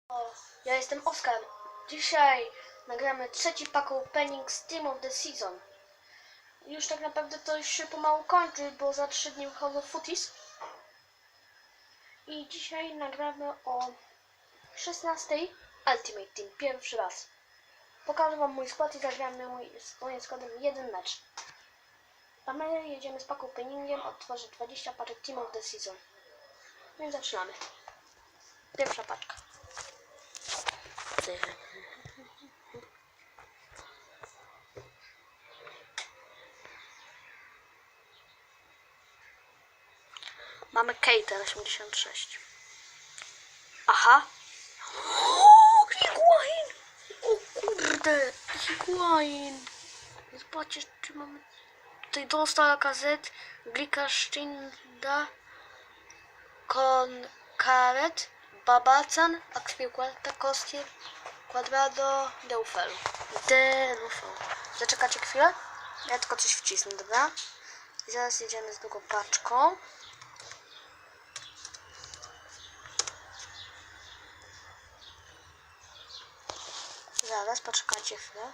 O, ja jestem Oskar. Dzisiaj nagramy trzeci pack opening z Team of the Season. Już tak naprawdę to już się pomału kończy, bo za 3 dni wychodzą footies. I dzisiaj nagramy o 16 Ultimate Team, pierwszy raz. Pokażę wam mój skład i zagramy moim składem jeden mecz. A my jedziemy z pack openingiem, odtworzę 20 paczek Team of the Season. No i zaczynamy. Pierwsza paczka. Mamy Kater 86. Aha. O, Higuain! O kurde, Higuain. Zobaczcie, czy mamy tutaj dostał KZ, Glika Sztynda, Konkaret, Babacan, Akspiłkłata, Kostier, Quadrado, Deufel. Zaczekacie chwilę? Ja tylko coś wcisnę, dobra? I zaraz jedziemy z drugą paczką. Zaraz, poczekajcie chwilę.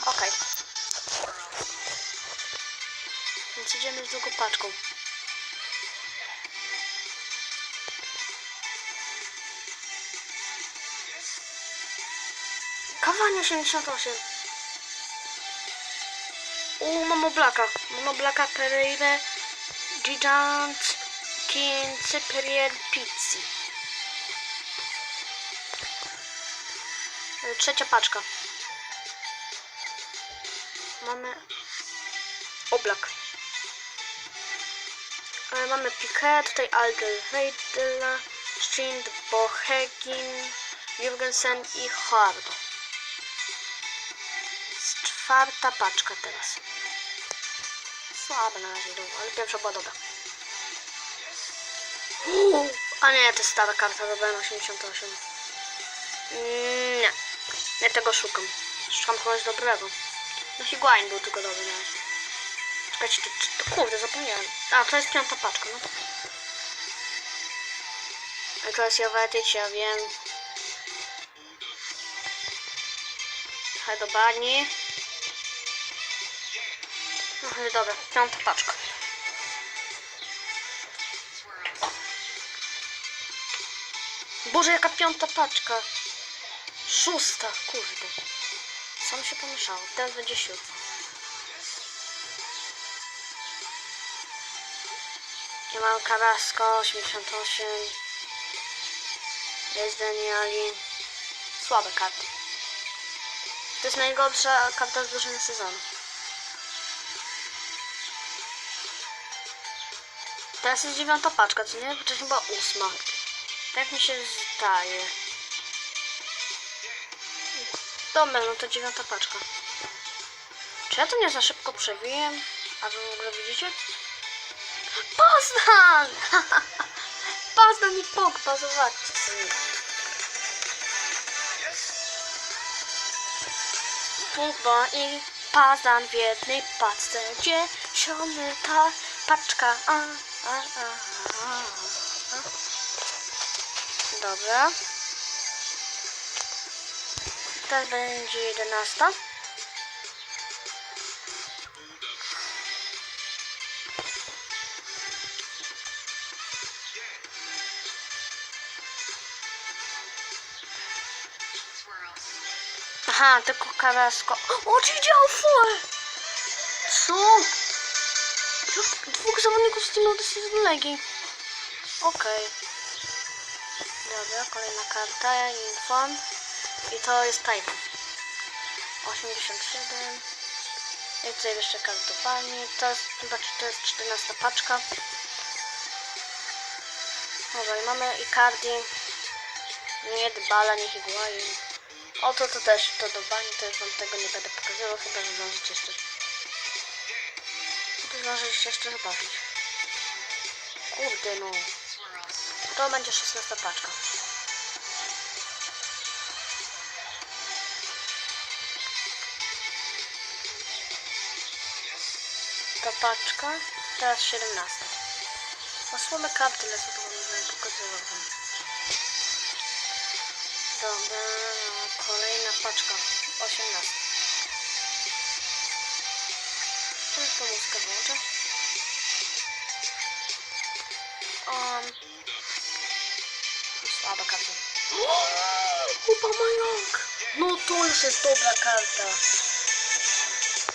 Okej. Więc idziemy z drugą paczką. Kawanie 88. Monoblaka Pereira, Gigant, King, Period, Pizzi. Trzecia paczka. Mamy Oblak. Mamy Piqué, tutaj Alderweireld, Strind, Bohegin, Jurgensen i Hardo. Czwarta paczka teraz. Słabe na razie dół, ale pierwsza była dobra. A nie, to jest stara karta, dobra, 88. Nie, ja tego szukam. Szukam kogoś dobrego. No Higuain był tylko dobry na razie. Czekajcie, to kurde, zapomniałem. A, to jest piąta paczka, no to... A to jest Jovetic, ja wiem. Trochę do bani. No dobra, piąta paczka. Boże, jaka piąta paczka. Szósta, kurde. Sam się pomieszało, teraz będzie siódma. Ja mam Carrasco 88. Jest Danieli. Słabe karty. To jest najgorsza karta z drużyny sezonu. Teraz jest 9. paczka, co nie? Wcześniej była 8. Tak mi się zdaje. Dobra, no to 9. paczka. Czy ja to nie za szybko przebiłem? A wy w ogóle widzicie? Poznań! Poznań i Pogba, zobaczcie sobie. Pogba i Poznań w jednej paczce. 10. paczka. Dobra. Teraz będzie 11. Aha, tylko Carrasco. O, czy działa full! Co? Dwóch zawodników z Team of the Season Legi. Okej. Dobra, kolejna karta, Infon. I to jest Titan. 87. I tutaj jeszcze kartopani. To jest 14. paczka. Dobra, i mamy Icardi. Nie Dybala, nie Higuain. Oto to też, to do bani, to już wam tego nie będę pokazywał, chyba że zdążycie jeszcze zobaczyć. Kurde no. To będzie 16. paczka. ta paczka. Teraz 17. A słabe karty lecą, to wam nie pokazywał wam. Dobra, kolejna paczka. 18. To muzykę włączę. Słaba karta. Upamajong! No to już jest dobra karta.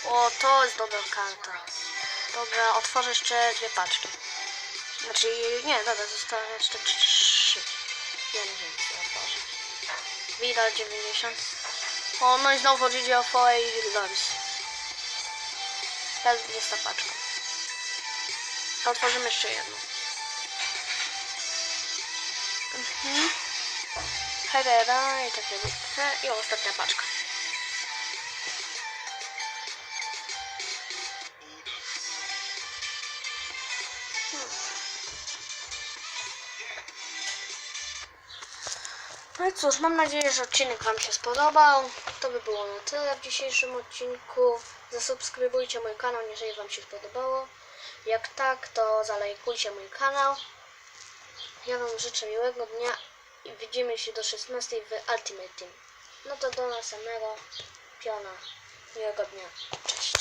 O, to jest dobra karta. Dobra, otworzę jeszcze 2 paczki. Znaczy, nie, dobra, zostały jeszcze 3. Jeden więcej otworzę. Widal 90. O, no i znowu GGFO i Loris. Teraz 20 paczka. A otworzymy jeszcze jedną. Herrera i takiego. I ostatnia paczka. No i cóż, mam nadzieję, że odcinek wam się spodobał. To by było na tyle w dzisiejszym odcinku. Zasubskrybujcie mój kanał, jeżeli wam się spodobało. Jak tak, to zalajkujcie mój kanał. Ja wam życzę miłego dnia i widzimy się do 16 w Ultimate Team. No to do następnego piona. Miłego dnia. Cześć.